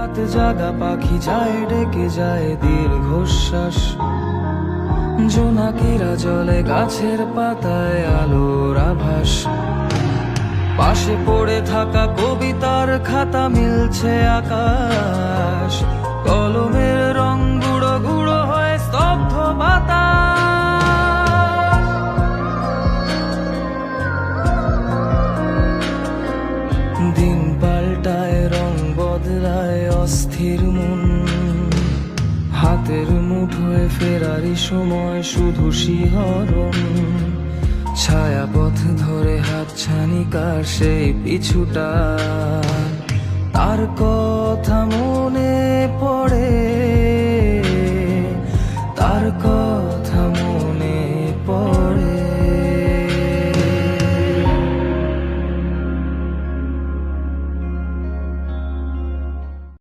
রাত জাগা পাখি যায় ডেকে যায় দীর্ঘশ্বাস, জোনাকিরা জলে গাছের পাতায় আলোর আভাস। পাশে পড়ে থাকা কবিতার খাতা মিলছে আকাশ, কলমের রং গুঁড়ো গুঁড়ো হয়ে স্তব্ধ বাতাস। দিন পাল্টায় রং বদলায় অস্থির মন, হাতের মুঠোয় ফেরারি সময় শুধু শিহরণ। ছায়াপথ ধরে হাতছানি কার সেই পিছুটা, তার কথা